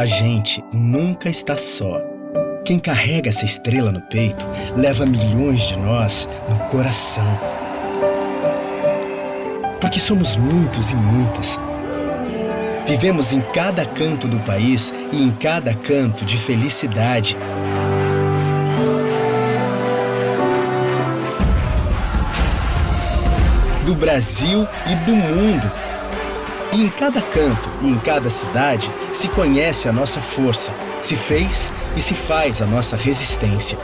gente nunca está só. Quem carrega essa estrela no peito leva milhões de nós no coração. Porque somos muitos e muitas. Vivemos em cada canto do país e em cada canto de felicidade. Do Brasil e do mundo. E em cada canto e em cada cidade se conhece a nossa força, se fez e se faz a nossa resistência.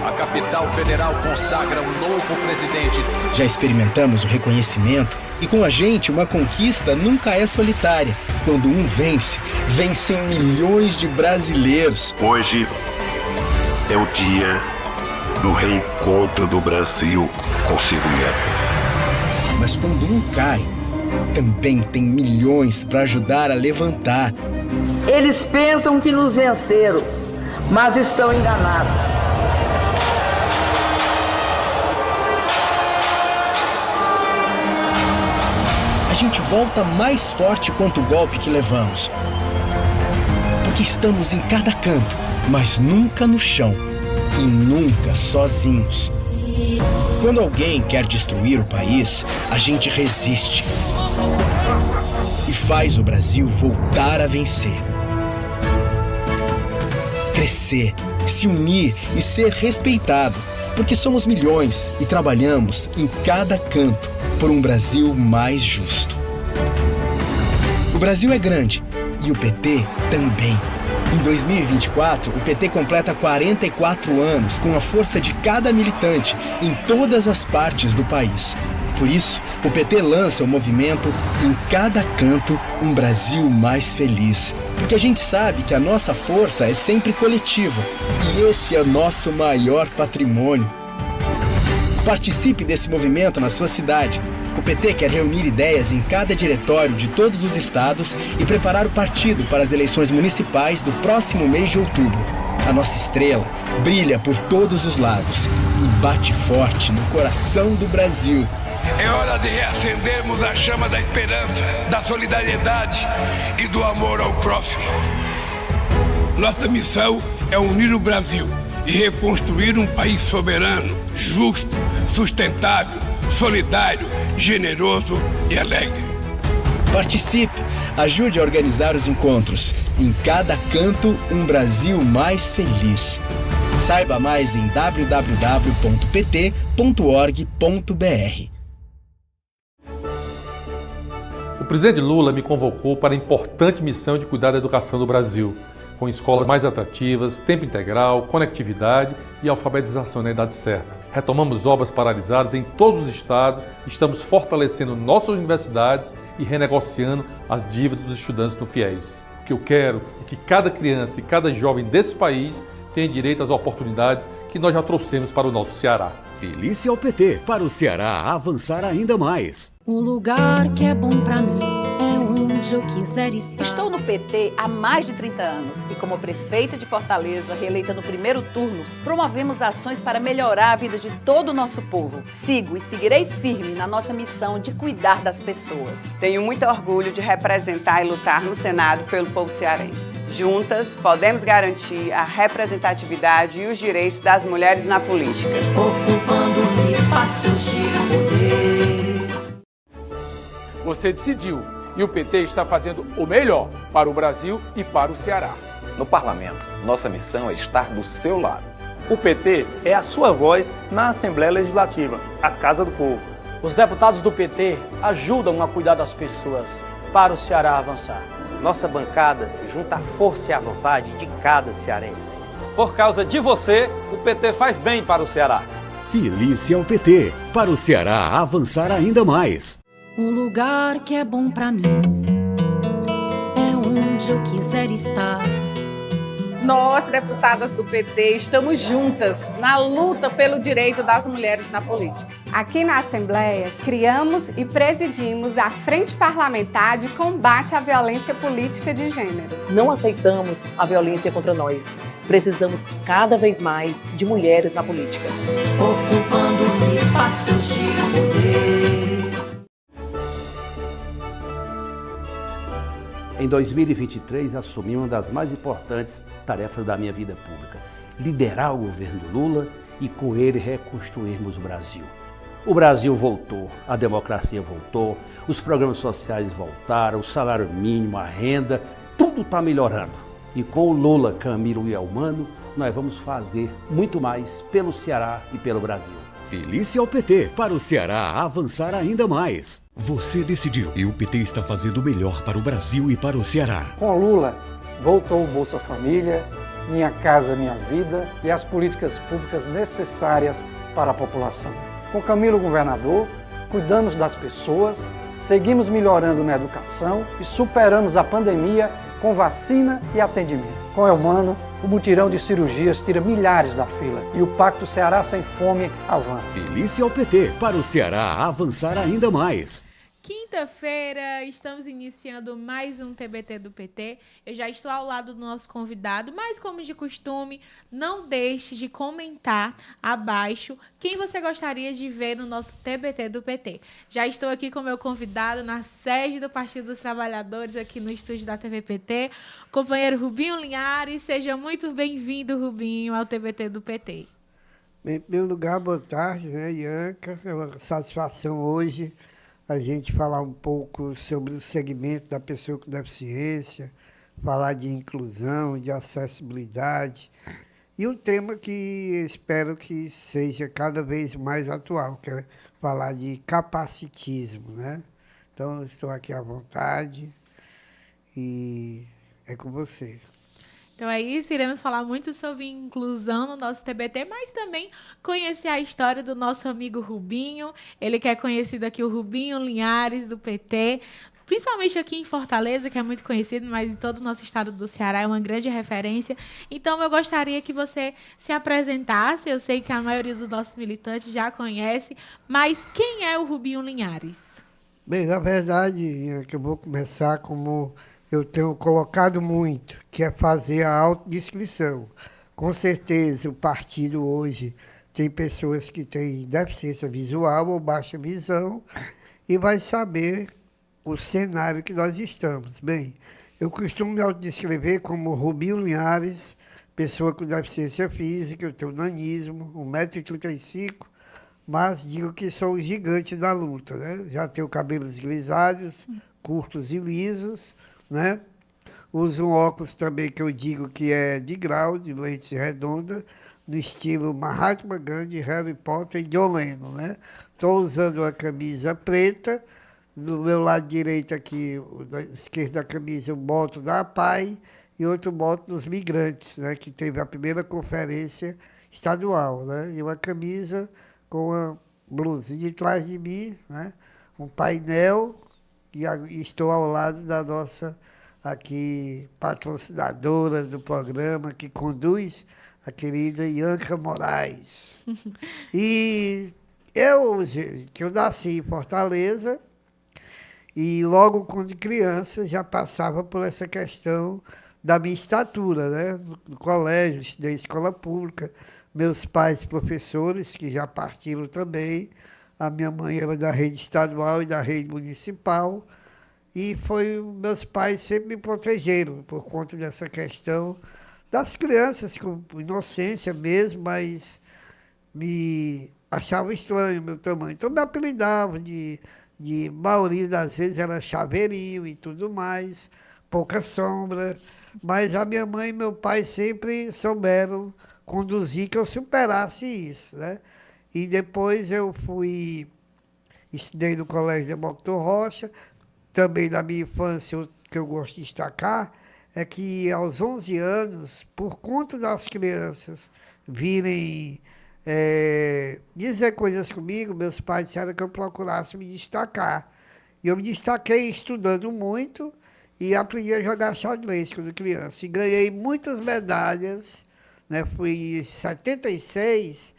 A capital federal consagra um novo presidente. Já experimentamos o reconhecimento e com a gente uma conquista nunca é solitária. Quando um vence, vencem milhões de brasileiros. Hoje é o dia do reencontro do Brasil consigo mesmo. Mas quando um cai, também tem milhões para ajudar a levantar. Eles pensam que nos venceram, mas estão enganados. A gente volta mais forte quanto o golpe que levamos. Porque estamos em cada canto, mas nunca no chão. E nunca sozinhos. Quando alguém quer destruir o país, a gente resiste. E faz o Brasil voltar a vencer. Crescer, se unir e ser respeitado. Porque somos milhões e trabalhamos em cada canto por um Brasil mais justo. O Brasil é grande e o PT também. Em 2024, o PT completa 44 anos com a força de cada militante em todas as partes do país. Por isso, o PT lança o movimento Em Cada Canto, um Brasil Mais Feliz. Porque a gente sabe que a nossa força é sempre coletiva e esse é o nosso maior patrimônio. Participe desse movimento na sua cidade. O PT quer reunir ideias em cada diretório de todos os estados e preparar o partido para as eleições municipais do próximo mês de outubro. A nossa estrela brilha por todos os lados e bate forte no coração do Brasil. É hora de reacendermos a chama da esperança, da solidariedade e do amor ao próximo. Nossa missão é unir o Brasil e reconstruir um país soberano, justo, sustentável, solidário, generoso e alegre. Participe, ajude a organizar os encontros. Em cada canto, um Brasil mais feliz. Saiba mais em www.pt.org.br. O presidente Lula me convocou para a importante missão de cuidar da educação do Brasil, com escolas mais atrativas, tempo integral, conectividade e alfabetização na idade certa. Retomamos obras paralisadas em todos os estados, estamos fortalecendo nossas universidades e renegociando as dívidas dos estudantes no FIES. O que eu quero é que cada criança e cada jovem desse país tenha direito às oportunidades que nós já trouxemos para o nosso Ceará. Feliz ao PT, para o Ceará avançar ainda mais. Um lugar que é bom pra mim é onde eu quiser estar. Estou no PT há mais de 30 anos e como prefeita de Fortaleza, reeleita no primeiro turno, promovemos ações para melhorar a vida de todo o nosso povo. Sigo e seguirei firme na nossa missão de cuidar das pessoas. Tenho muito orgulho de representar e lutar no Senado pelo povo cearense. Juntas, podemos garantir a representatividade e os direitos das mulheres na política. Ocupando os espaços de poder. Você decidiu e o PT está fazendo o melhor para o Brasil e para o Ceará. No Parlamento, nossa missão é estar do seu lado. O PT é a sua voz na Assembleia Legislativa, a Casa do Povo. Os deputados do PT ajudam a cuidar das pessoas para o Ceará avançar. Nossa bancada junta a força e a vontade de cada cearense. Por causa de você, o PT faz bem para o Ceará. Feliz ao PT, para o Ceará avançar ainda mais. Um lugar que é bom pra mim é onde eu quiser estar. Nós, deputadas do PT, estamos juntas na luta pelo direito das mulheres na política. Aqui na Assembleia, criamos e presidimos a Frente Parlamentar de Combate à Violência Política de Gênero. Não aceitamos a violência contra nós. Precisamos cada vez mais de mulheres na política. Ocupando os espaços de poder. Em 2023, assumi uma das mais importantes tarefas da minha vida pública: liderar o governo do Lula e, com ele, reconstruirmos o Brasil. O Brasil voltou, a democracia voltou, os programas sociais voltaram, o salário mínimo, a renda, tudo está melhorando. E com o Lula, Camilo e Elmano, nós vamos fazer muito mais pelo Ceará e pelo Brasil. Felice ao PT, para o Ceará avançar ainda mais. Você decidiu e o PT está fazendo o melhor para o Brasil e para o Ceará. Com Lula, voltou o Bolsa Família, Minha Casa Minha Vida e as políticas públicas necessárias para a população. Com Camilo governador, cuidamos das pessoas, seguimos melhorando na educação e superamos a pandemia com vacina e atendimento. Com Elmano, o mutirão de cirurgias tira milhares da fila e o Pacto Ceará Sem Fome avança. Felice ao PT, para o Ceará avançar ainda mais. Quinta-feira, estamos iniciando mais um TBT do PT. Eu já estou ao lado do nosso convidado, mas como de costume, não deixe de comentar abaixo quem você gostaria de ver no nosso TBT do PT. Já estou aqui com o meu convidado na sede do Partido dos Trabalhadores, aqui no estúdio da TV PT, o companheiro Rubinho Linhares. Seja muito bem-vindo, Rubinho, ao TBT do PT. Em primeiro lugar, boa tarde, Ianca? É uma satisfação hoje a gente falar um pouco sobre o segmento da pessoa com deficiência, falar de inclusão, de acessibilidade, e um tema que espero que seja cada vez mais atual, que é falar de capacitismo, né? Então, estou aqui à vontade e é com você. Então é isso, iremos falar muito sobre inclusão no nosso TBT, mas também conhecer a história do nosso amigo Rubinho. Ele que é conhecido aqui, o Rubinho Linhares, do PT, principalmente aqui em Fortaleza, que é muito conhecido, mas em todo o nosso estado do Ceará é uma grande referência. Então eu gostaria que você se apresentasse. Eu sei que a maioria dos nossos militantes já conhece, mas quem é o Rubinho Linhares? Bem, na verdade, é que eu vou começar como eu tenho colocado muito, que é fazer a autodescrição. Com certeza, o partido hoje tem pessoas que têm deficiência visual ou baixa visão e vai saber o cenário que nós estamos. Bem, eu costumo me autodescrever como Rubinho Linhares, pessoa com deficiência física, eu tenho nanismo, 1,35 m, mas digo que sou o gigante da luta, né? Já tenho cabelos grisalhos, curtos e lisos, né? Uso um óculos também que eu digo que é de grau, de lente redonda, no estilo Mahatma Gandhi, Harry Potter e John Lennon, né? Estou usando uma camisa preta, do meu lado direito aqui, da esquerda da camisa, eu boto da APAI e outro boto dos migrantes, né? Que teve a primeira conferência estadual, né? E uma camisa com uma blusa. E de trás de mim, né? Um painel. E estou ao lado da nossa aqui patrocinadora do programa, que conduz, a querida Ianca Moraes. E eu nasci em Fortaleza e logo quando criança já passava por essa questão da minha estatura, né? No colégio, estudei escola pública, meus pais professores, que já partiram também. A minha mãe era da rede estadual e da rede municipal, e meus pais sempre me protegeram por conta dessa questão das crianças com inocência mesmo, mas me achavam estranho o meu tamanho. Então me apelidavam de maioria das vezes era chaveirinho e tudo mais, pouca sombra, mas a minha mãe e meu pai sempre souberam conduzir que eu superasse isso, né? E depois eu estudei no Colégio Demócrito Rocha. Também na minha infância, o que eu gosto de destacar é que aos 11 anos, por conta das crianças virem dizer coisas comigo, meus pais disseram que eu procurasse me destacar. E eu me destaquei estudando muito e aprendi a jogar xadrez quando criança. E ganhei muitas medalhas, né? Fui em 76...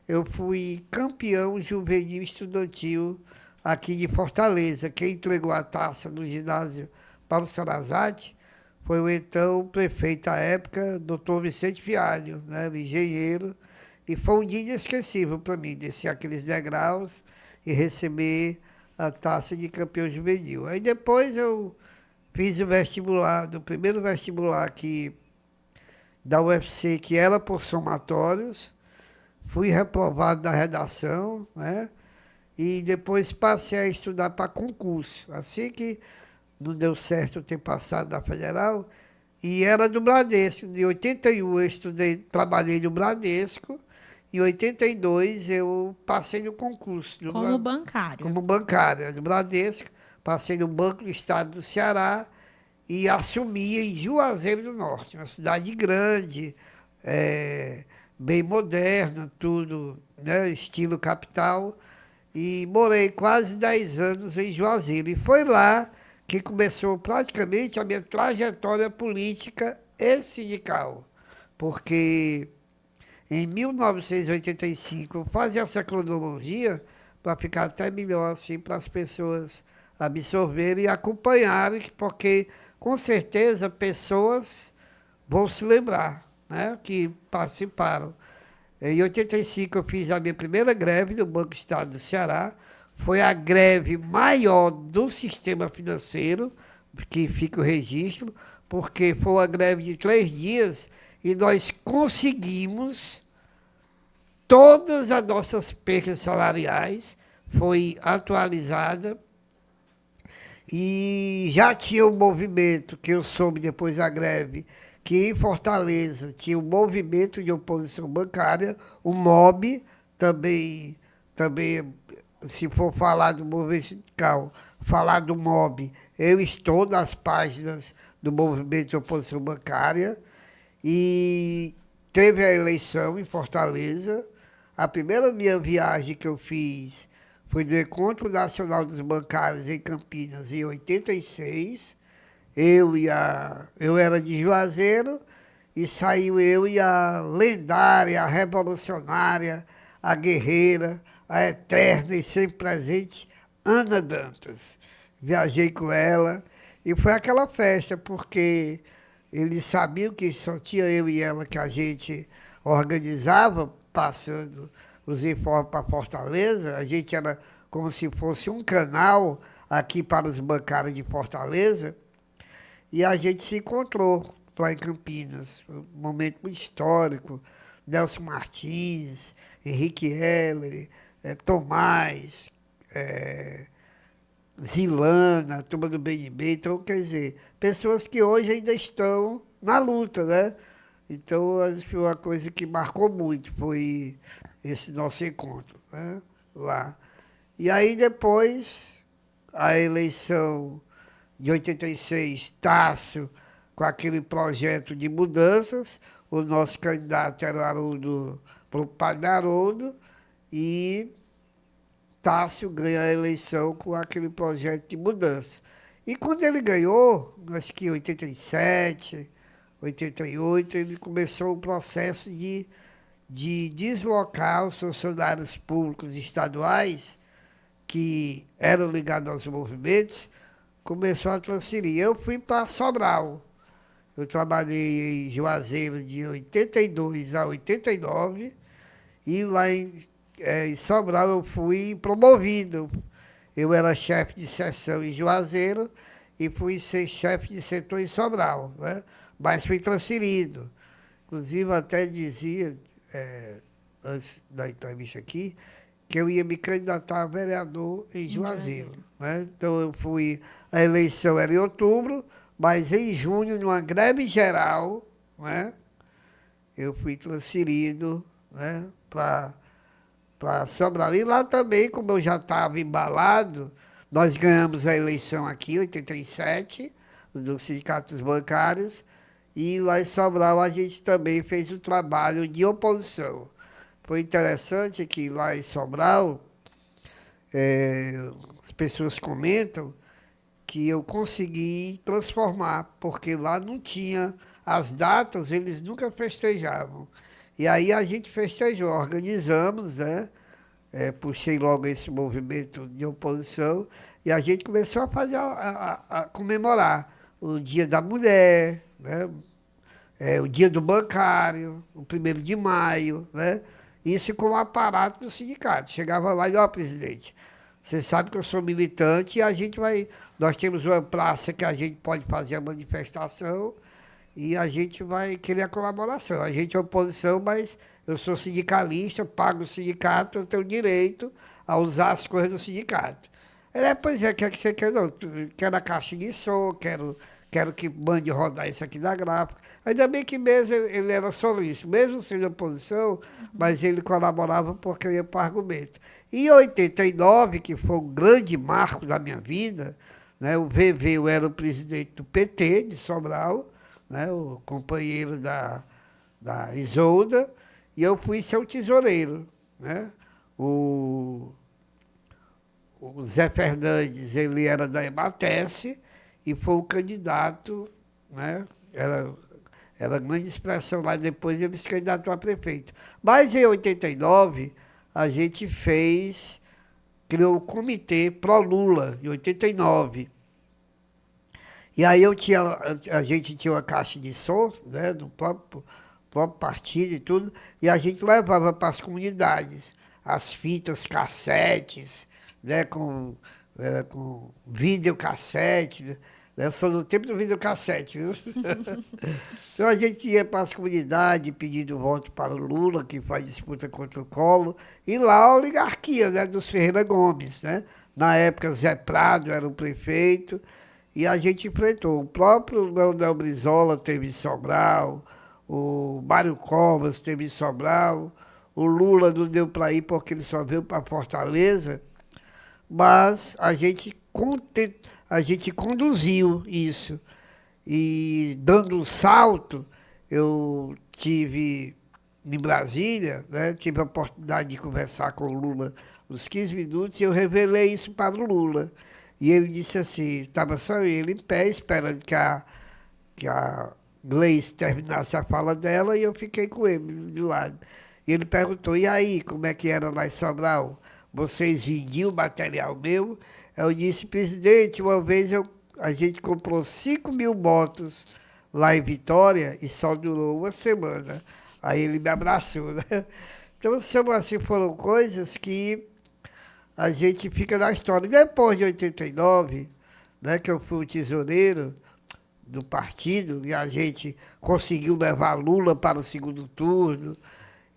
eu fui campeão juvenil estudantil aqui de Fortaleza. Quem entregou a taça no ginásio Paulo Sarazate foi o então prefeito à época, doutor Vicente Fialho, né, engenheiro, e foi um dia inesquecível para mim, descer aqueles degraus e receber a taça de campeão juvenil. Aí depois eu fiz o vestibular, do primeiro vestibular da UFC, que era por somatórios, fui reprovado da redação, né? E depois passei a estudar para concurso. Assim que não deu certo eu ter passado da Federal, e era do Bradesco. De 81 eu trabalhei no Bradesco, em 82 eu passei no concurso. Como bancário. Como bancário, no Bradesco, passei no Banco do Estado do Ceará e assumi em Juazeiro do Norte, uma cidade grande, bem moderna, tudo, né, estilo capital, e morei quase 10 anos em Juazeiro. E foi lá que começou praticamente a minha trajetória política e sindical, porque em 1985 eu fazia essa cronologia para ficar até melhor assim para as pessoas absorverem e acompanharem, porque com certeza pessoas vão se lembrar, né, que participaram. Em 85 eu fiz a minha primeira greve no Banco do Estado do Ceará. Foi a greve maior do sistema financeiro, que fica o registro, porque foi uma greve de 3 dias e nós conseguimos todas as nossas percas salariais, foi atualizada, e já tinha um movimento, que eu soube depois da greve, que em Fortaleza tinha um movimento de oposição bancária, o MOB, também se for falar do movimento sindical, falar do MOB, eu estou nas páginas do movimento de oposição bancária, e teve a eleição em Fortaleza. A primeira minha viagem que eu fiz foi no Encontro Nacional dos Bancários em Campinas, em 86. Eu era de Juazeiro, e saiu eu e a lendária, a revolucionária, a guerreira, a eterna e sempre presente Ana Dantas. Viajei com ela e foi aquela festa, porque eles sabiam que só tinha eu e ela que a gente organizava, passando os informes para Fortaleza. A gente era como se fosse um canal aqui para os bancários de Fortaleza, e a gente se encontrou lá em Campinas. Um momento muito histórico. Nelson Martins, Henrique Heller, Tomás, Zilana, turma do BNB. Então, quer dizer, pessoas que hoje ainda estão na luta, né? Então, foi uma coisa que marcou muito, foi esse nosso encontro, né, lá. E aí, depois, a eleição de 86, Tássio, com aquele projeto de mudanças, o nosso candidato era o Haroldo, o padre Haroldo, e Tássio ganha a eleição com aquele projeto de mudança. E quando ele ganhou, acho que em 87, 88, ele começou o processo de deslocar os funcionários públicos estaduais que eram ligados aos movimentos, começou a transferir. Eu fui para Sobral. Eu trabalhei em Juazeiro de 82 a 89, e lá em Sobral eu fui promovido. Eu era chefe de seção em Juazeiro e fui ser chefe de setor em Sobral, né? Mas fui transferido. Inclusive, até dizia, antes da entrevista aqui, que eu ia me candidatar a vereador em Juazeiro, né? Então, a eleição era em outubro, mas em junho, numa greve geral, né, eu fui transferido, né, para Sobral. E lá também, como eu já estava embalado, nós ganhamos a eleição aqui, em 87, dos sindicatos bancários, e lá em Sobral a gente também fez o trabalho de oposição. Foi interessante que lá em Sobral, as pessoas comentam que eu consegui transformar, porque lá não tinha as datas, eles nunca festejavam. E aí a gente festejou, organizamos, né? Puxei logo esse movimento de oposição, e a gente começou a fazer, a comemorar o Dia da Mulher, né? O Dia do Bancário, o 1º de maio, né? Isso com o aparato do sindicato. Chegava lá e, presidente, Você sabe que eu sou militante e a gente nós temos uma praça que a gente pode fazer a manifestação e a gente vai querer a colaboração. A gente é oposição, mas eu sou sindicalista, pago o sindicato, eu tenho direito a usar as coisas do sindicato. Pois é, o que é que você quer? Não, quero a caixa de som, quero que mande rodar isso aqui da gráfica. Ainda bem que mesmo ele era solícito, mesmo sendo oposição, mas ele colaborava porque eu ia para o argumento. E em 89, que foi um grande marco da minha vida, né, o VV eu era o presidente do PT de Sobral, né, o companheiro da Isolda, e eu fui ser o tesoureiro. Né? O Zé Fernandes, ele era da Ematece e foi o candidato, né? Era grande expressão lá, depois ele se candidatou a prefeito. Mas em 89, a gente criou o comitê pró-Lula, em 89. E aí a gente tinha uma caixa de som, né, do próprio partido e tudo, e a gente levava para as comunidades as fitas cassetes, né, com videocassete, né? Eu sou do tempo do videocassete, viu? Então a gente ia para as comunidades pedindo voto para o Lula, que faz disputa contra o Collor, e lá a oligarquia, né, dos Ferreira Gomes, né? Na época Zé Prado era o prefeito, e a gente enfrentou. O próprio Leonel Brizola teve em Sobral, o Mário Covas teve em Sobral, o Lula não deu para ir porque ele só veio para Fortaleza, mas a gente conduziu isso. E dando um salto, eu tive em Brasília, né, tive a oportunidade de conversar com o Lula uns 15 minutos e eu revelei isso para o Lula. E ele disse assim, estava só ele em pé, esperando que a Gleice terminasse a fala dela, e eu fiquei com ele de lado. E ele perguntou, e aí, como é que era lá em Sobral? Vocês vendiam material meu? Eu disse, presidente, uma vez a gente comprou 5.000 motos lá em Vitória e só durou uma semana. Aí ele me abraçou, né? Então, assim, foram coisas que a gente fica na história. E depois de 89, né, que eu fui o tesoureiro do partido, e a gente conseguiu levar Lula para o segundo turno,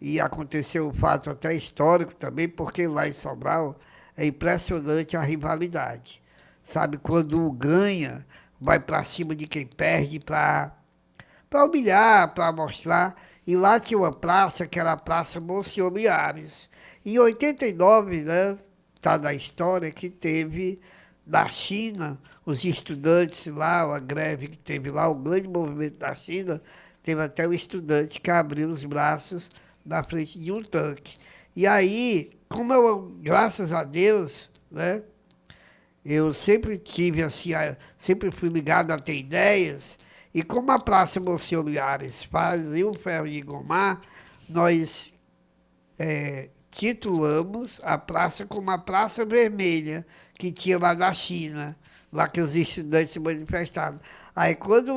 e aconteceu um fato até histórico também, porque lá em Sobral é impressionante a rivalidade. Sabe, quando um ganha, vai para cima de quem perde para humilhar, para mostrar. E lá tinha uma praça, que era a Praça Monsenhor Linhares. Em 89, né, está na história que teve na China, os estudantes lá, a greve que teve lá, o grande movimento da China, teve até um estudante que abriu os braços na frente de um tanque. E aí, como eu, graças a Deus, né, eu sempre tive assim, sempre fui ligado a ter ideias, e como a Praça Monsenhor Linhares fazia o ferro de engomar, nós titulamos a praça como a Praça Vermelha, que tinha lá na China, lá que os estudantes se manifestaram. Aí quando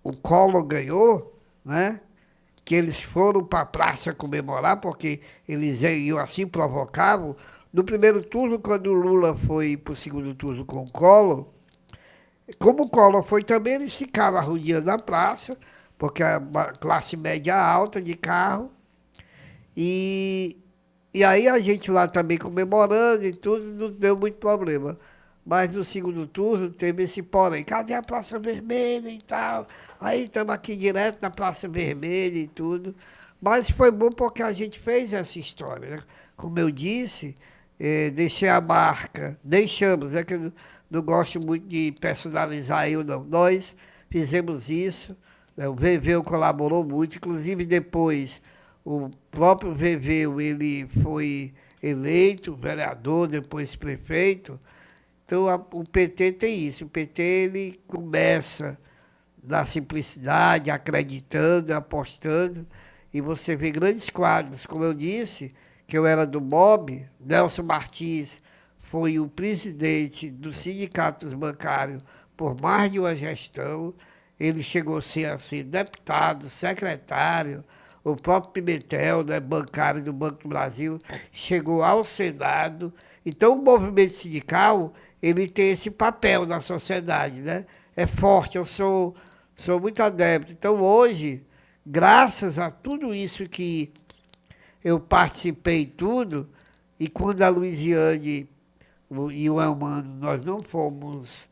o Collor ganhou, né, que eles foram para a praça comemorar, porque eles iam assim, provocavam. No primeiro turno, quando o Lula foi para o segundo turno com o Collor, como o Collor foi também, eles ficavam arrodeando a praça, porque a classe média alta de carro, e aí a gente lá também comemorando e tudo, não deu muito problema. Mas no segundo turno teve esse porém, cadê a Praça Vermelha e tal? Aí estamos aqui direto na Praça Vermelha e tudo. Mas foi bom porque a gente fez essa história, né? Como eu disse, deixei a marca, deixamos, que eu não gosto muito de personalizar eu, não. Nós fizemos isso, né? O VV colaborou muito, inclusive depois o próprio VV, ele foi eleito vereador, depois prefeito. Então, o PT tem isso. O PT ele começa na simplicidade, acreditando, apostando, e você vê grandes quadros. Como eu disse, que eu era do MOB, Nelson Martins foi o presidente dos sindicatos bancários por mais de uma gestão. Ele chegou a ser deputado, secretário. o próprio Pimentel, né, bancário do Banco do Brasil, chegou ao Senado. Então, o movimento sindical, ele tem esse papel na sociedade, né? É forte, eu sou muito adepto. Então, hoje, graças a tudo isso que eu participei tudo, e quando a Luiziane e o Elmano, nós não fomos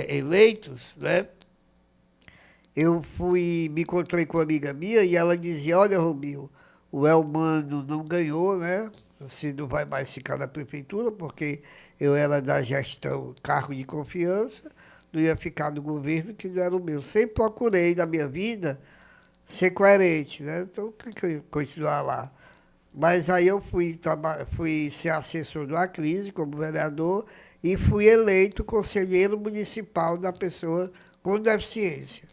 eleitos, né? Eu me encontrei com uma amiga minha e ela dizia, olha, Romil, o Elmano não ganhou, né? Você não vai mais ficar na prefeitura, porque eu era da gestão, cargo de confiança, não ia ficar no governo que não era o meu. Sempre procurei na minha vida ser coerente, né? Então, tem que continuar lá. Mas aí eu fui ser assessor do Acrise como vereador e fui eleito conselheiro municipal da pessoa com deficiência.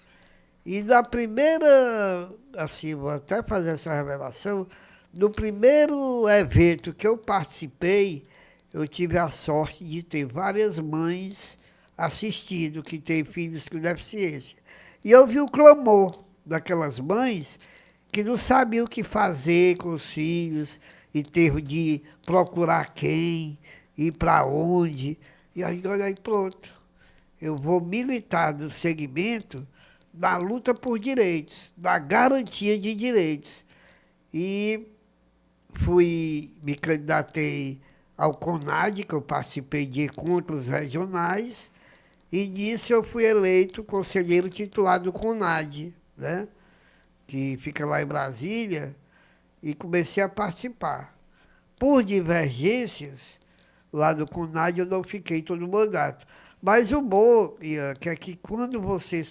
E na primeira, assim, vou até fazer essa revelação, no primeiro evento que eu participei, eu tive a sorte de ter várias mães assistindo, que têm filhos com deficiência. E eu vi o clamor daquelas mães que não sabiam o que fazer com os filhos, em termos de procurar quem, ir para onde. E aí, olha aí, pronto. Eu vou militar no segmento da luta por direitos, da garantia de direitos. E me candidatei ao CONAD, que eu participei de encontros regionais, e nisso eu fui eleito conselheiro titular do CONAD, né? Que fica lá em Brasília, e comecei a participar. Por divergências, lá do CONAD eu não fiquei todo o mandato. Mas o bom, Ian, é que quando você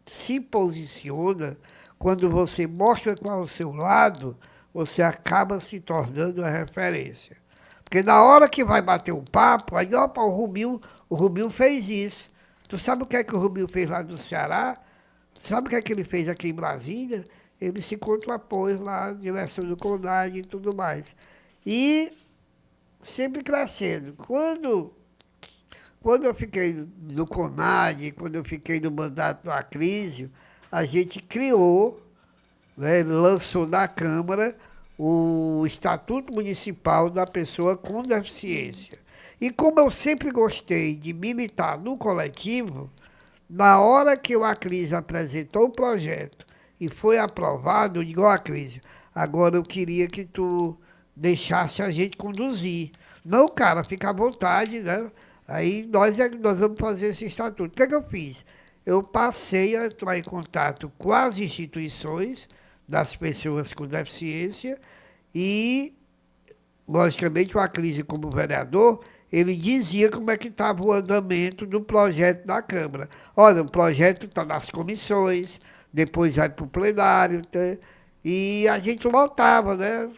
se posiciona, quando você mostra qual é o seu lado, você acaba se tornando a referência. Porque na hora que vai bater um papo, aí, opa, o Romil fez isso. Tu sabe o que é que o Romil fez lá no Ceará? Sabe o que é que ele fez aqui em Brasília? Ele se contrapôs lá na direção do CONAD e tudo mais. E sempre crescendo. Quando eu fiquei no CONAD, quando eu fiquei no mandato do Acrísio, a gente criou, né, lançou na Câmara o Estatuto Municipal da Pessoa com Deficiência. E como eu sempre gostei de militar no coletivo, na hora que o Acrísio apresentou o projeto e foi aprovado, eu digo, Acrísio, agora eu queria que tu deixasse a gente conduzir. Não, cara, fica à vontade, né? Aí nós vamos fazer esse estatuto. O que é que eu fiz? Eu passei a entrar em contato com as instituições das pessoas com deficiência e, logicamente, o Acrísio, como vereador, ele dizia como é que estava o andamento do projeto da Câmara. Olha, o projeto está nas comissões, depois vai para o plenário, tá? E a gente lotava, né?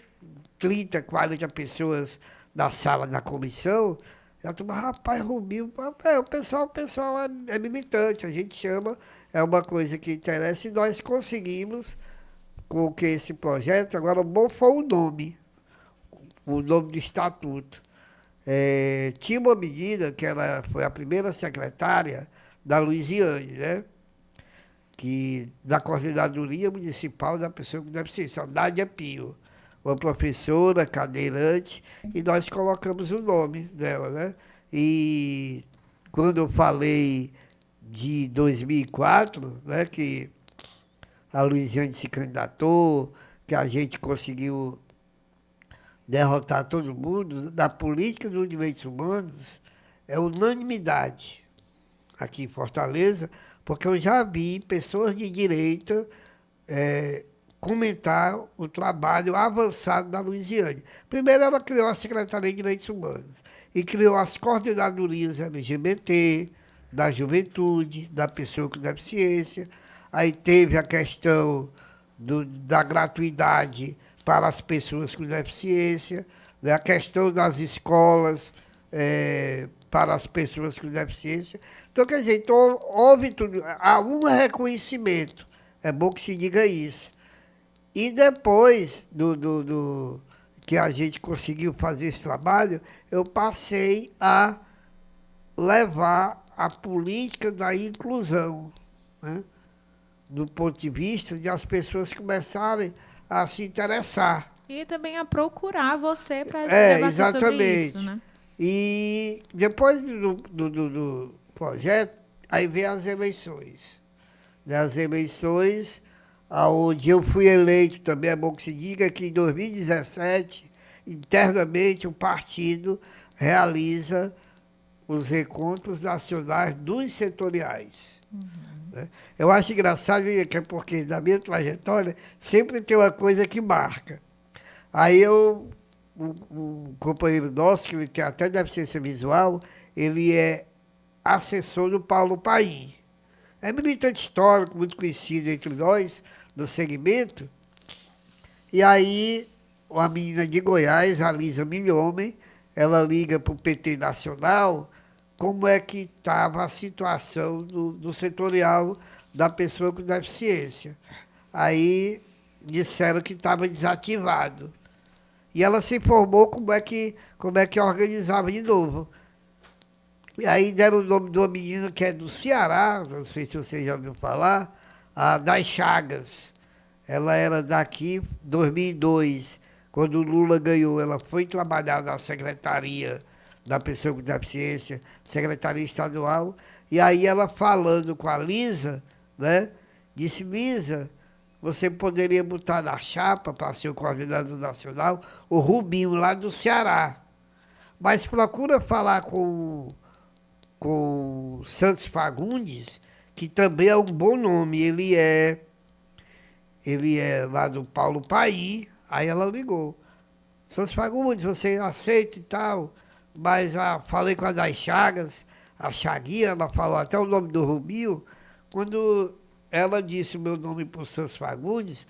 30, 40 pessoas na sala da comissão. Eu falei, rapaz, Romil, o pessoal é militante, a gente chama, é uma coisa que interessa, e nós conseguimos com que esse projeto, agora o bom foi o nome do estatuto. Tinha uma menina, que ela foi a primeira secretária da Luiziane, né? Da Coordenadoria Municipal da Pessoa com Deficiência, a Nádia Pio, uma professora cadeirante, e nós colocamos o nome dela, né? E quando eu falei de 2004, né, que a Luiziane se candidatou, que a gente conseguiu derrotar todo mundo, na política dos direitos humanos, é unanimidade aqui em Fortaleza, porque eu já vi pessoas de direita comentar o trabalho avançado da Luiziane. Primeiro, ela criou a Secretaria de Direitos Humanos e criou as coordenadorias LGBT, da juventude, da pessoa com deficiência. Aí teve a questão da gratuidade para as pessoas com deficiência, né? A questão das escolas para as pessoas com deficiência. Então, quer dizer, houve tudo, há um reconhecimento, é bom que se diga isso. E depois que a gente conseguiu fazer esse trabalho, eu passei a levar a política da inclusão, né? Do ponto de vista de as pessoas começarem a se interessar. E também a procurar você para debater exatamente. sobre isso, né? E depois do projeto, aí vem as eleições. As eleições, onde eu fui eleito, também é bom que se diga que em 2017, internamente, o partido realiza os encontros nacionais dos setoriais. Né? Eu acho engraçado, que é porque na minha trajetória sempre tem uma coisa que marca. Aí um companheiro nosso, que ele tem até deficiência visual, ele é assessor do Paulo Paim. É militante histórico, muito conhecido entre nós, no segmento. E aí, uma menina de Goiás, a Lisa Milhomem, ela liga para o PT Nacional como é que estava a situação do setorial da pessoa com deficiência. Aí disseram que estava desativado. E ela se informou como é que organizava de novo. E aí deram o nome de uma menina que é do Ceará, não sei se você já ouviu falar, a Das Chagas. Ela era daqui, 2002, quando o Lula ganhou, ela foi trabalhar na Secretaria da Pessoa com Deficiência, Secretaria Estadual, e aí ela falando com a Lisa, né, disse, Lisa, você poderia botar na chapa para ser o coordenador nacional o Rubinho, lá do Ceará. Mas procura falar com o Santos Fagundes, que também é um bom nome. Ele é lá do Paulo Paim. Aí ela ligou. Santos Fagundes, você aceita e tal? Mas falei com a Das Chagas, a Chaguinha, ela falou até o nome do Rubinho. Quando ela disse o meu nome para o Santos Fagundes,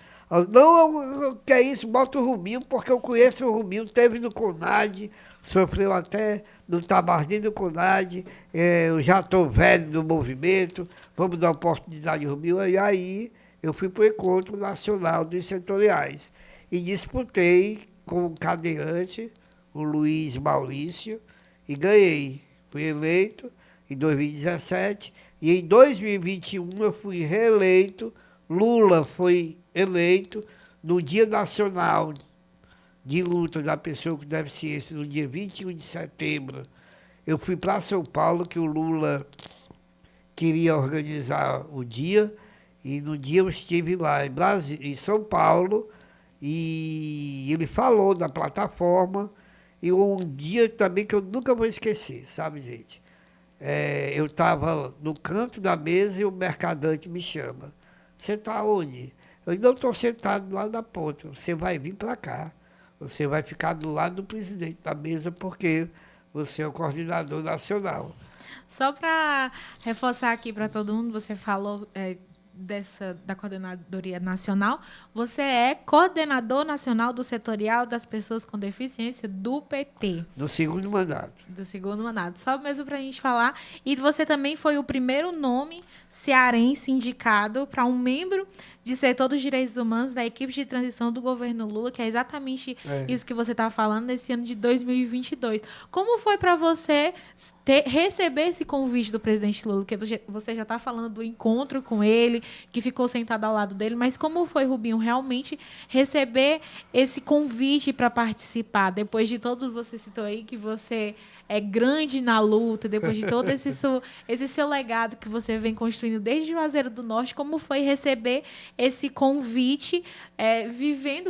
não, que é isso, bota o Rubinho, porque eu conheço o Rubinho, teve no CONAD, sofreu até, não está mais nem no CONAD, eu já estou velho no movimento, vamos dar oportunidade ao Rubinho. E aí eu fui para o Encontro Nacional dos Setoriais e disputei com o cadeirante, o Luiz Maurício, e ganhei. Fui eleito em 2017, e em 2021 eu fui reeleito. Lula foi eleito no Dia Nacional de Luta da Pessoa com Deficiência, no dia 21 de setembro. Eu fui para São Paulo, que o Lula queria organizar o dia, e no dia eu estive lá em São Paulo, e ele falou da plataforma, e um dia também que eu nunca vou esquecer, sabe, gente? Eu estava no canto da mesa e o mercadante me chama. Você está onde? Eu não estou sentado do lado da ponta. Você vai vir para cá. Você vai ficar do lado do presidente da mesa, porque você é o coordenador nacional. Só para reforçar aqui para todo mundo, você falou da Coordenadoria Nacional. Você é coordenador nacional do setorial das pessoas com deficiência do PT. Do segundo mandato. Do segundo mandato. Só mesmo para a gente falar. E você também foi o primeiro nome cearense indicado para um membro de setor dos direitos humanos da equipe de transição do governo Lula, que é exatamente isso que você está falando nesse ano de 2022. Como foi para você receber esse convite do presidente Lula? Porque você já está falando do encontro com ele, que ficou sentado ao lado dele, mas como foi, Rubinho, realmente receber esse convite para participar? Depois de todos, você citou aí que você é grande na luta, depois de todo esse seu legado que você vem construindo desde Juazeiro do Norte, como foi receber esse convite,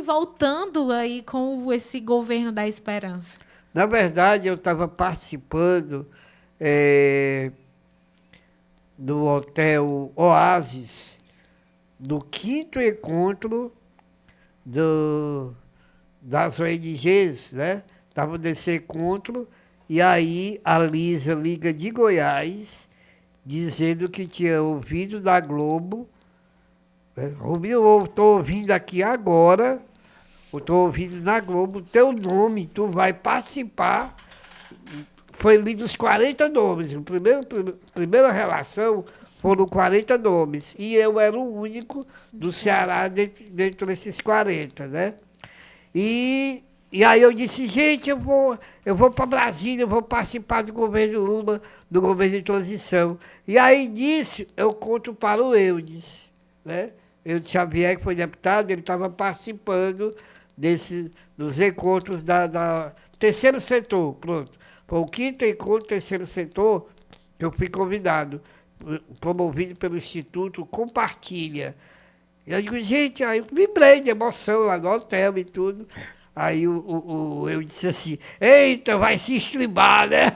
voltando aí com esse governo da esperança? Na verdade, eu estava participando do Hotel Oasis, do 5º encontro das ONGs, né? Estava nesse encontro, e aí a Lisa liga de Goiás, dizendo que tinha ouvido na Globo. Rubinho, eu estou ouvindo aqui agora, eu estou ouvindo na Globo, teu nome, tu vai participar. Foi lido os 40 nomes. Primeira relação foram 40 nomes. E eu era o único do Ceará dentro desses 40, né? E aí eu disse, gente, eu vou para Brasília, eu vou participar do governo Lula, do governo de transição. E aí disso eu conto para o Eudes, né? Eudes Xavier, que foi deputado, ele estava participando dos encontros da terceiro setor, pronto. Foi o 5º encontro do terceiro setor que eu fui convidado, promovido pelo Instituto Compartilha. E eu digo, gente, aí eu vibrei de emoção lá no hotel e tudo. Aí eu disse assim, eita, vai se estribar, né?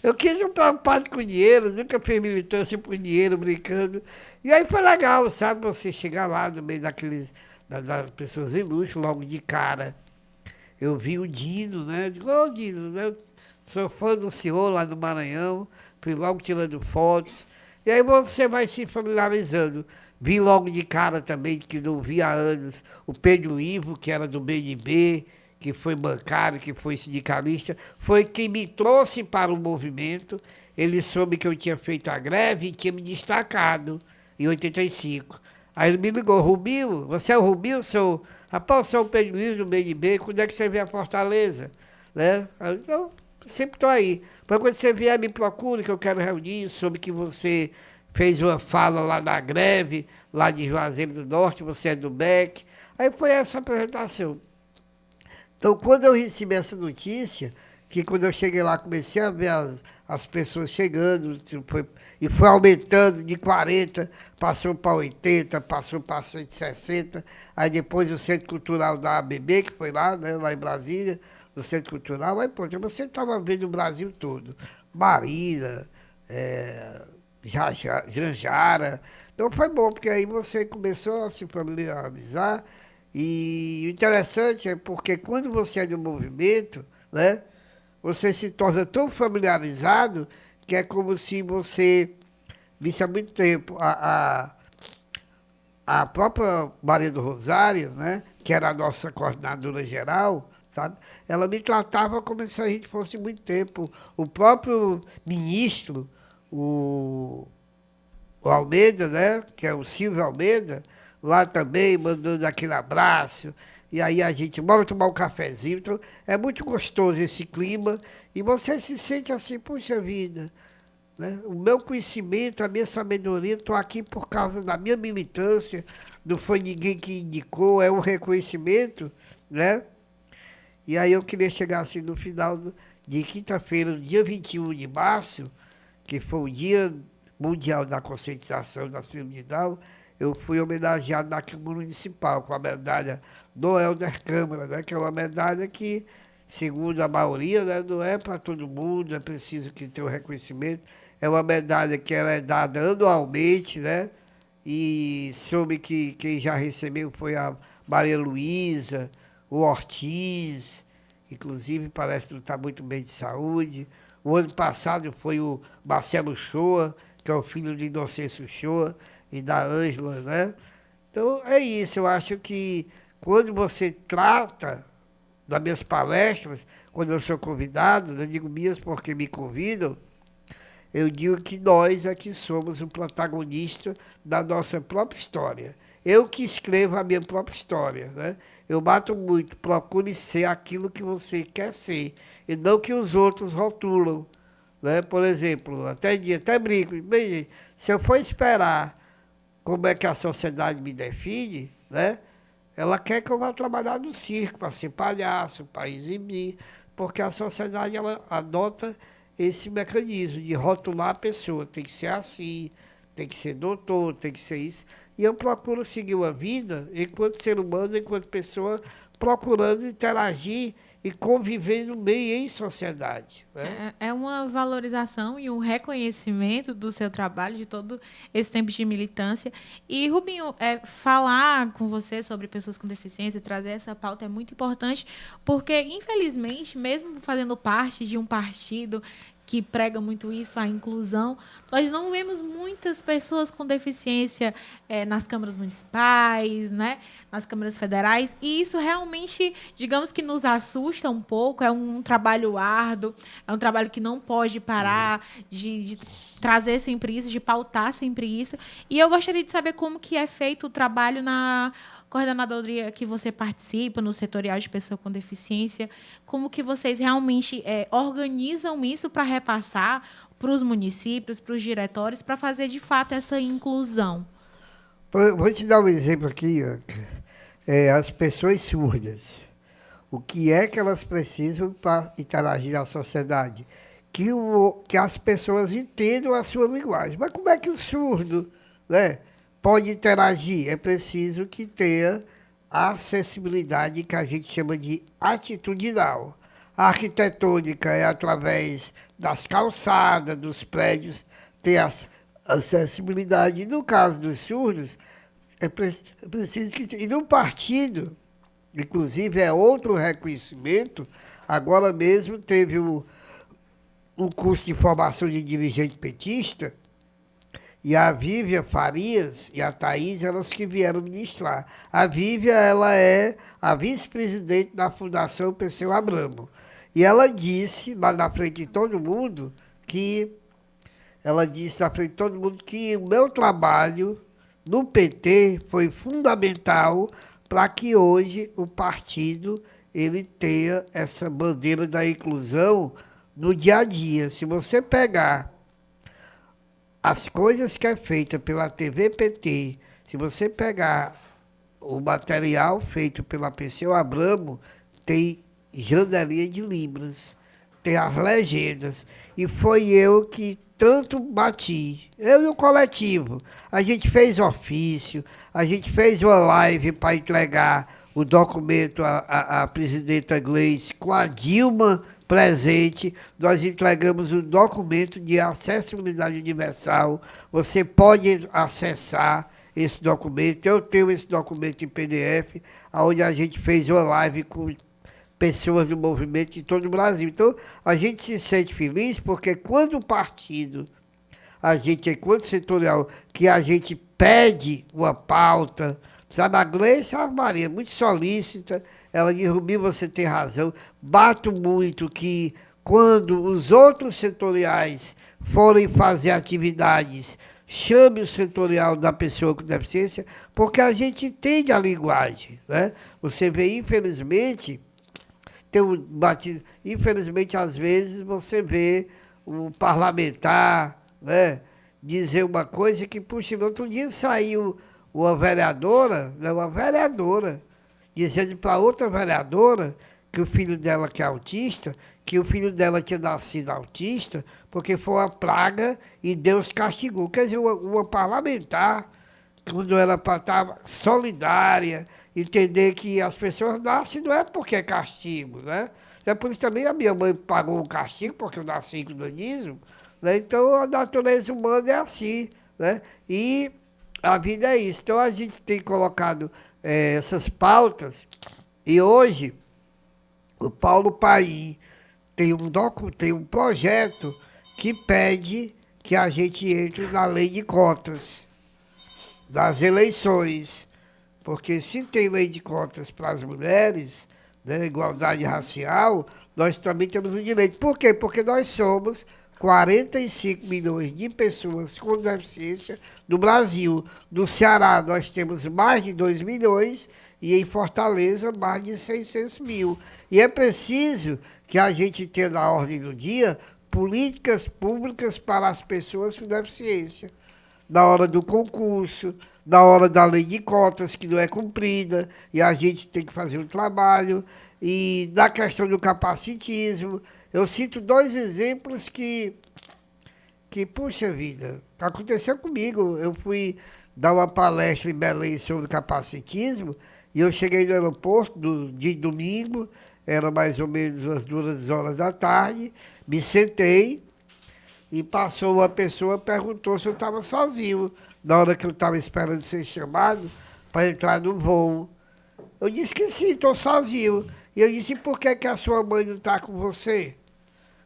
Eu quis um preocupado com dinheiro, nunca fiz militância por dinheiro, brincando. E aí foi legal, sabe, você chegar lá no meio das pessoas ilustres, logo de cara. Eu vi o Dino, né? Eu digo, ô Dino, né? Eu sou fã do senhor lá no Maranhão, fui logo tirando fotos. E aí você vai se familiarizando. Vi logo de cara também, que não via há anos, o Pedro Ivo, que era do BNB, que foi bancário, que foi sindicalista, foi quem me trouxe para o movimento. Ele soube que eu tinha feito a greve e tinha me destacado em 85. Aí ele me ligou, Rubinho, você é o Rubinho? Rapaz, eu sou o Pedro Ivo do BNB, quando é que você vem a Fortaleza? Né? Aí, então, sempre estou aí. Mas quando você vier, me procure, que eu quero reunir, soube que você fez uma fala lá na greve, lá de Juazeiro do Norte, você é do BEC. Aí foi essa apresentação. Então, quando eu recebi essa notícia, que quando eu cheguei lá, comecei a ver as pessoas chegando, e foi aumentando de 40, passou para 80, passou para 160, aí depois o Centro Cultural da ABB, que foi lá, né, lá em Brasília, o Centro Cultural, aí, pô, você estava vendo o Brasil todo, Marina, Janjara. Então foi bom, porque aí você começou a se familiarizar. E o interessante é porque quando você é do movimento, né, você se torna tão familiarizado que é como se você visse há muito tempo a própria Maria do Rosário, né, que era a nossa coordenadora geral, sabe? Ela me tratava como se a gente fosse muito tempo. O próprio ministro, o Almeida, né, que é o Silvio Almeida, lá também mandando aquele abraço, e aí a gente bora tomar um cafezinho. Então é muito gostoso esse clima, e você se sente assim, puxa vida, né? O meu conhecimento, a minha sabedoria, estou aqui por causa da minha militância, não foi ninguém que indicou, é um reconhecimento, né? E aí eu queria chegar assim no final de quinta-feira, no dia 21 de março, que foi o Dia Mundial da Conscientização da Síndrome de Down, eu fui homenageado na Câmara Municipal com a medalha Noel der Câmara, né, que é uma medalha que, segundo a maioria, né, não é para todo mundo, é preciso que tenha um reconhecimento. É uma medalha que ela é dada anualmente, né, e soube que quem já recebeu foi a Maria Luísa, o Ortiz, inclusive parece que não está muito bem de saúde. O ano passado foi o Marcelo Shoa, que é o filho de Inocêncio Shoa e da Ângela, né? Então, é isso. Eu acho que quando você trata das minhas palestras, quando eu sou convidado, eu digo minhas porque me convidam, eu digo que nós aqui somos o protagonista da nossa própria história. Eu que escrevo a minha própria história, né? Eu bato muito, procure ser aquilo que você quer ser, e não que os outros rotulam, né? Por exemplo, até brinco, bem, se eu for esperar como é que a sociedade me define, né? Ela quer que eu vá trabalhar no circo, para ser palhaço, para exibir, porque a sociedade ela adota esse mecanismo de rotular a pessoa, tem que ser assim, tem que ser doutor, tem que ser isso. E eu procuro seguir uma vida, enquanto ser humano, enquanto pessoa, procurando interagir e conviver no meio em sociedade. Né? É uma valorização e um reconhecimento do seu trabalho, de todo esse tempo de militância. E, Rubinho, falar com você sobre pessoas com deficiência, trazer essa pauta é muito importante, porque, infelizmente, mesmo fazendo parte de um partido que prega muito isso, a inclusão, nós não vemos muitas pessoas com deficiência nas câmaras municipais, né, nas câmaras federais, e isso realmente, digamos que nos assusta um pouco. É um trabalho árduo, é um trabalho que não pode parar de trazer sempre isso, de pautar sempre isso. E eu gostaria de saber como que é feito o trabalho na coordenadoria que você participa, no setorial de pessoa com deficiência, como que vocês realmente organizam isso para repassar para os municípios, para os diretórios, para fazer, de fato, essa inclusão? Vou te dar um exemplo aqui, as pessoas surdas. O que é que elas precisam para interagir na sociedade? Que as pessoas entendam a sua linguagem. Mas como é que o surdo, né, pode interagir? É preciso que tenha a acessibilidade que a gente chama de atitudinal. A arquitetônica é através das calçadas, dos prédios, ter a acessibilidade. No caso dos surdos, é preciso que... E no partido, inclusive, é outro reconhecimento. Agora mesmo teve um curso de formação de dirigente petista, e a Vívia Farias e a Thaís, elas que vieram ministrar. A Vívia, ela é a vice-presidente da Fundação Perseu Abramo. E ela disse, lá na frente de todo mundo, que o meu trabalho no PT foi fundamental para que hoje o partido ele tenha essa bandeira da inclusão no dia a dia. Se você pegar as coisas que é feita pela TV PT, se você pegar o material feito pela Perseu Abramo, tem janelinha de Libras, tem as legendas. E foi eu que tanto bati, eu e o coletivo. A gente fez ofício, a gente fez uma live para entregar o documento à presidenta Gleice com a Dilma presente. Nós entregamos o documento de acessibilidade universal. Você pode acessar esse documento. Eu tenho esse documento em PDF, onde a gente fez uma live com pessoas do movimento de todo o Brasil. Então, a gente se sente feliz porque quando o partido, enquanto setorial, que a gente pede uma pauta, sabe, a Gleice Maria é muito solícita, ela diz, Rubinho, você tem razão, bato muito que quando os outros setoriais forem fazer atividades, chame o setorial da pessoa com deficiência, porque a gente entende a linguagem, né? Você vê, infelizmente, infelizmente, às vezes, você vê um parlamentar, né, dizer uma coisa que, puxa, no outro dia saiu uma vereadora, dizendo para outra vereadora que o filho dela que é autista, que o filho dela tinha nascido autista, porque foi uma praga e Deus castigou. Quer dizer, uma parlamentar, quando ela estava solidária, entender que as pessoas nascem não é porque é castigo, né? É por isso também a minha mãe pagou um castigo, porque eu nasci com nanismo, né? Então a natureza humana é assim, né? E a vida é isso. Então a gente tem colocado essas pautas, e hoje o Paulo Paim tem um projeto que pede que a gente entre na lei de cotas das eleições. Porque se tem lei de cotas para as mulheres, né, igualdade racial, nós também temos o direito. Por quê? Porque nós somos 45 milhões de pessoas com deficiência no Brasil. No Ceará nós temos mais de 2 milhões e em Fortaleza mais de 600 mil. E é preciso que a gente tenha na ordem do dia políticas públicas para as pessoas com deficiência. Na hora do concurso, na hora da lei de cotas, que não é cumprida, e a gente tem que fazer um trabalho, e na questão do capacitismo. Eu cito 2 exemplos que puxa vida, aconteceu comigo. Eu fui dar uma palestra em Belém sobre capacitismo, e eu cheguei no aeroporto de domingo, era mais ou menos umas 2 horas da tarde, me sentei, e passou uma pessoa, perguntou se eu estava sozinho, na hora que eu estava esperando ser chamado para entrar no voo. Eu disse que sim, estou sozinho. E eu disse, por que a sua mãe não está com você?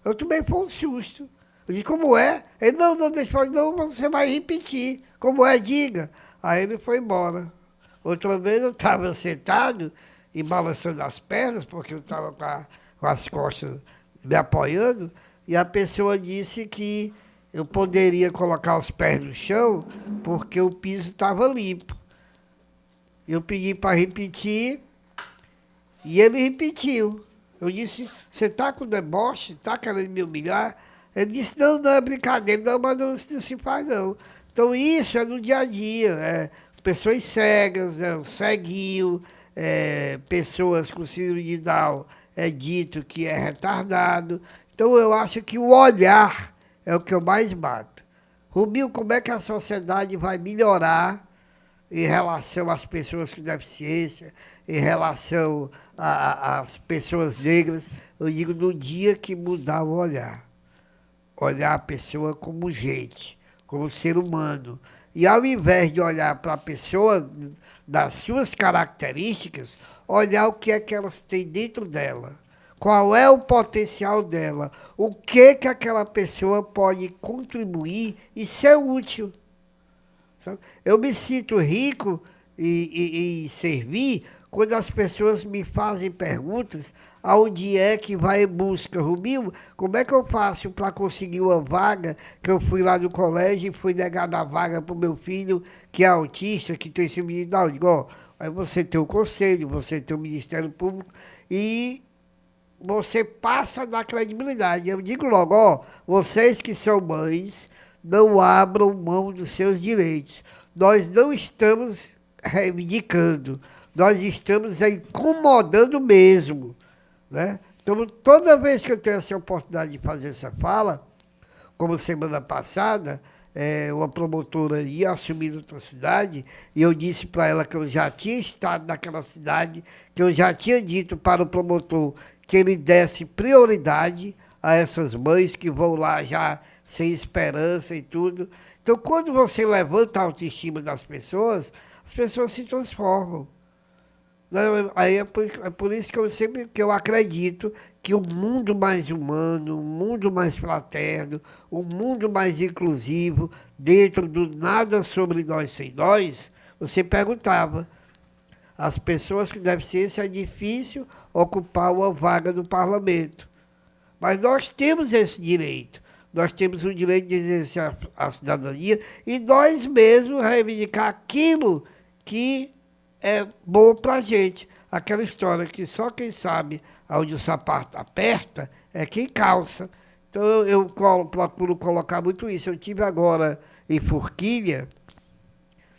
Eu também foi um susto. Eu disse, como é? Ele, não, deixa, não, você vai repetir. Como é, diga. Aí ele foi embora. Outra vez eu estava sentado e balançando as pernas, porque eu estava com as costas me apoiando, e a pessoa disse que eu poderia colocar os pés no chão porque o piso estava limpo. Eu pedi para repetir e ele repetiu. Eu disse, você está com deboche? Está querendo me humilhar? Ele disse, não, é brincadeira, não, mas não se faz não. Então isso é no dia a dia. pessoas cegas, né, o ceguinho, pessoas com síndrome de Down, é dito que é retardado. Então, eu acho que o olhar é o que eu mais bato. Rubinho, como é que a sociedade vai melhorar em relação às pessoas com deficiência, em relação às pessoas negras? Eu digo, no dia que mudar o olhar. Olhar a pessoa como gente, como ser humano. E ao invés de olhar para a pessoa das suas características, olhar o que é que elas têm dentro dela. Qual é o potencial dela? O que aquela pessoa pode contribuir e ser útil? Eu me sinto rico em servir quando as pessoas me fazem perguntas aonde é que vai em busca. Rubinho, como é que eu faço para conseguir uma vaga, que eu fui lá no colégio e fui negada a vaga para o meu filho, que é autista, que tem síndrome de Down? Eu digo, ó, aí você tem o conselho, você tem o Ministério Público e você passa da credibilidade. Eu digo logo, ó, vocês que são mães, não abram mão dos seus direitos. Nós não estamos reivindicando, nós estamos incomodando mesmo, né? Então, toda vez que eu tenho essa oportunidade de fazer essa fala, como semana passada, uma promotora ia assumir outra cidade, e eu disse para ela que eu já tinha estado naquela cidade, que eu já tinha dito para o promotor que ele desse prioridade a essas mães que vão lá já sem esperança e tudo. Então, quando você levanta a autoestima das pessoas, as pessoas se transformam. Aí é por isso que eu acredito que um mundo mais humano, um mundo mais fraterno, um mundo mais inclusivo, dentro do nada sobre nós sem nós, você perguntava. As pessoas com deficiência é difícil ocupar uma vaga no parlamento. Mas nós temos esse direito. Nós temos o direito de exercer a cidadania e nós mesmos reivindicar aquilo que é bom para a gente. Aquela história que só quem sabe onde o sapato aperta é quem calça. Então eu procuro colocar muito isso. Eu tive agora em Forquilha,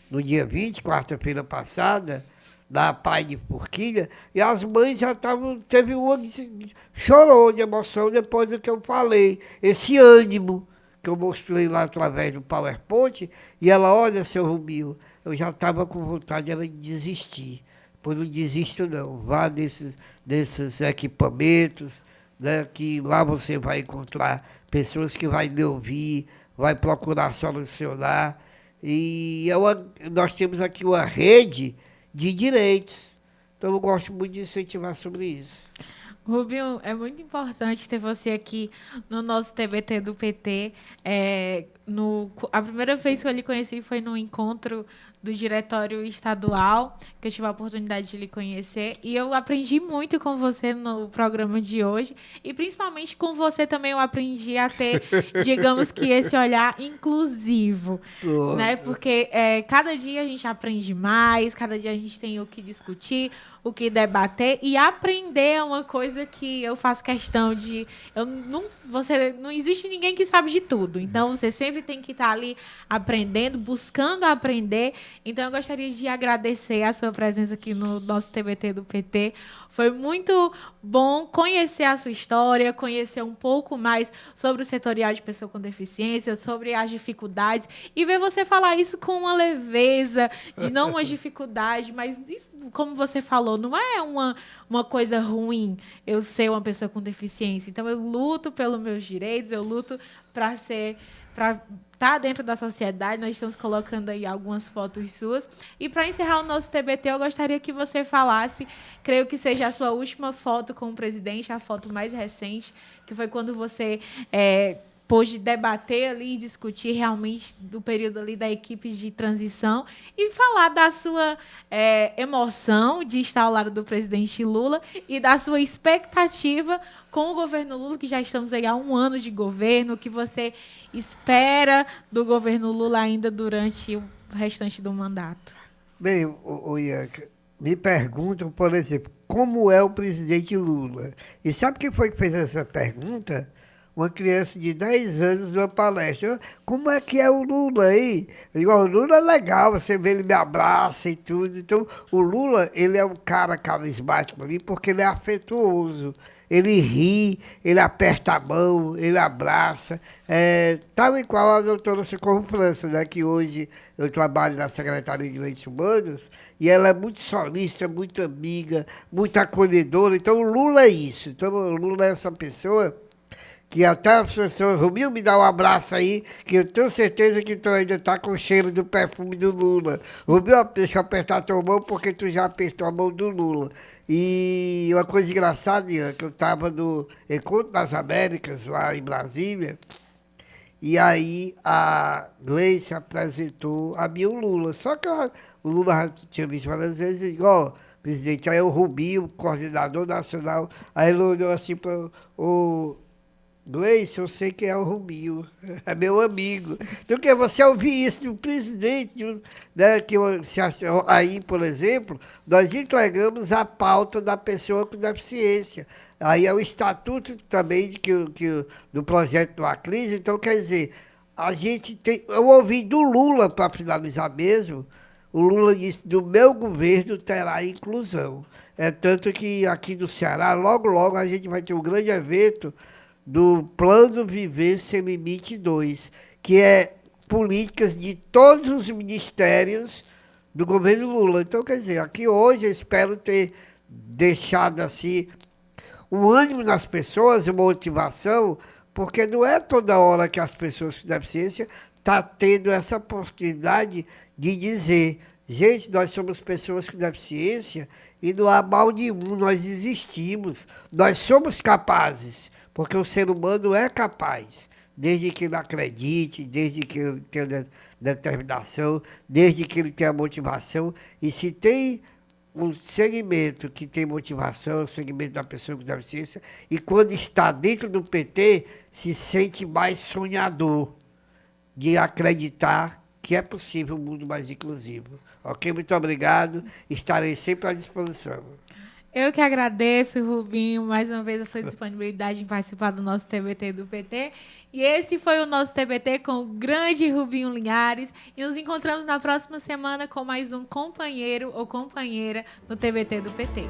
no dia 20, quarta-feira passada, na praia de Forquilha, e as mães já estavam, teve uma que chorou de emoção depois do que eu falei, esse ânimo que eu mostrei lá através do PowerPoint, e ela, olha, seu Rubinho, eu já estava com vontade de desistir. Pois não desista não, vá desses equipamentos, né, que lá você vai encontrar pessoas que vão lhe ouvir, vai procurar solucionar, e nós temos aqui uma rede de direitos. Então, eu gosto muito de incentivar sobre isso. Rubinho, é muito importante ter você aqui no nosso TBT do PT. A primeira vez que eu lhe conheci foi no encontro do Diretório Estadual, que eu tive a oportunidade de lhe conhecer, e eu aprendi muito com você no programa de hoje, e principalmente com você também eu aprendi a ter, digamos que, esse olhar inclusivo, né? Porque cada dia a gente aprende mais, cada dia a gente tem o que discutir, o que debater, e aprender é uma coisa que eu faço questão de... Não existe ninguém que sabe de tudo, então você sempre tem que estar ali aprendendo, buscando aprender. Então eu gostaria de agradecer a sua presença aqui no nosso TBT do PT. Foi muito bom conhecer a sua história, conhecer um pouco mais sobre o setorial de pessoa com deficiência, sobre as dificuldades, e ver você falar isso com uma leveza, de não uma dificuldade, mas isso, como você falou, não é uma coisa ruim eu ser uma pessoa com deficiência. Então, eu luto pelos meus direitos, eu luto para estar dentro da sociedade. Nós estamos colocando aí algumas fotos suas. E, para encerrar o nosso TBT, eu gostaria que você falasse, creio que seja a sua última foto com o presidente, a foto mais recente, que foi quando você... pôde debater ali e discutir realmente do período ali da equipe de transição e falar da sua emoção de estar ao lado do presidente Lula e da sua expectativa com o governo Lula, que já estamos aí há 1 ano de governo, o que você espera do governo Lula ainda durante o restante do mandato. Bem, Ianca, me perguntam, por exemplo, como é o presidente Lula? E sabe quem foi que fez essa pergunta? uma criança de 10 anos numa palestra. Como é que é o Lula aí? Eu digo, o Lula é legal, você vê, ele me abraça e tudo. Então, o Lula, ele é um cara carismático para mim porque ele é afetuoso. Ele ri, ele aperta a mão, ele abraça. Tal e qual a doutora Socorro França, né, que hoje eu trabalho na Secretaria de Direitos Humanos, e ela é muito solícita, muito amiga, muito acolhedora. Então, o Lula é isso. Então, o Lula é essa pessoa que até a professora Rubinho me dá um abraço aí, que eu tenho certeza que tu ainda está com o cheiro do perfume do Lula. Rubinho, deixa eu apertar a tua mão, porque tu já apertou a mão do Lula. E uma coisa engraçada, Ian, que eu estava no Encontro das Américas, lá em Brasília, e aí a Gleice apresentou a mim o Lula. Só que o Lula já tinha visto várias vezes e disse, ó, presidente, aí o Rubinho, coordenador nacional, aí ele olhou assim para o Gleice, eu sei que é o Rubinho, é meu amigo. Então, que você ouvir isso de um presidente, né, que aí, por exemplo, nós entregamos a pauta da pessoa com deficiência. Aí é o estatuto também do projeto do Aclis. Então, quer dizer, a gente tem... Eu ouvi do Lula, para finalizar mesmo, o Lula disse, do meu governo terá inclusão. Tanto que aqui no Ceará, logo, logo, a gente vai ter um grande evento do Plano Viver Sem Limite 2, que é políticas de todos os ministérios do governo Lula. Então, quer dizer, aqui hoje eu espero ter deixado assim um ânimo nas pessoas, uma motivação, porque não é toda hora que as pessoas com deficiência estão tendo essa oportunidade de dizer, gente, nós somos pessoas com deficiência e não há mal nenhum, nós existimos, nós somos capazes. Porque o ser humano é capaz, desde que ele acredite, desde que ele tenha determinação, desde que ele tenha motivação. E se tem um segmento que tem motivação, é o segmento da pessoa com deficiência, e quando está dentro do PT, se sente mais sonhador de acreditar que é possível um mundo mais inclusivo. Ok? Muito obrigado. Estarei sempre à disposição. Eu que agradeço, Rubinho, mais uma vez a sua disponibilidade em participar do nosso TBT do PT. E esse foi o nosso TBT com o grande Rubinho Linhares. E nos encontramos na próxima semana com mais um companheiro ou companheira no TBT do PT.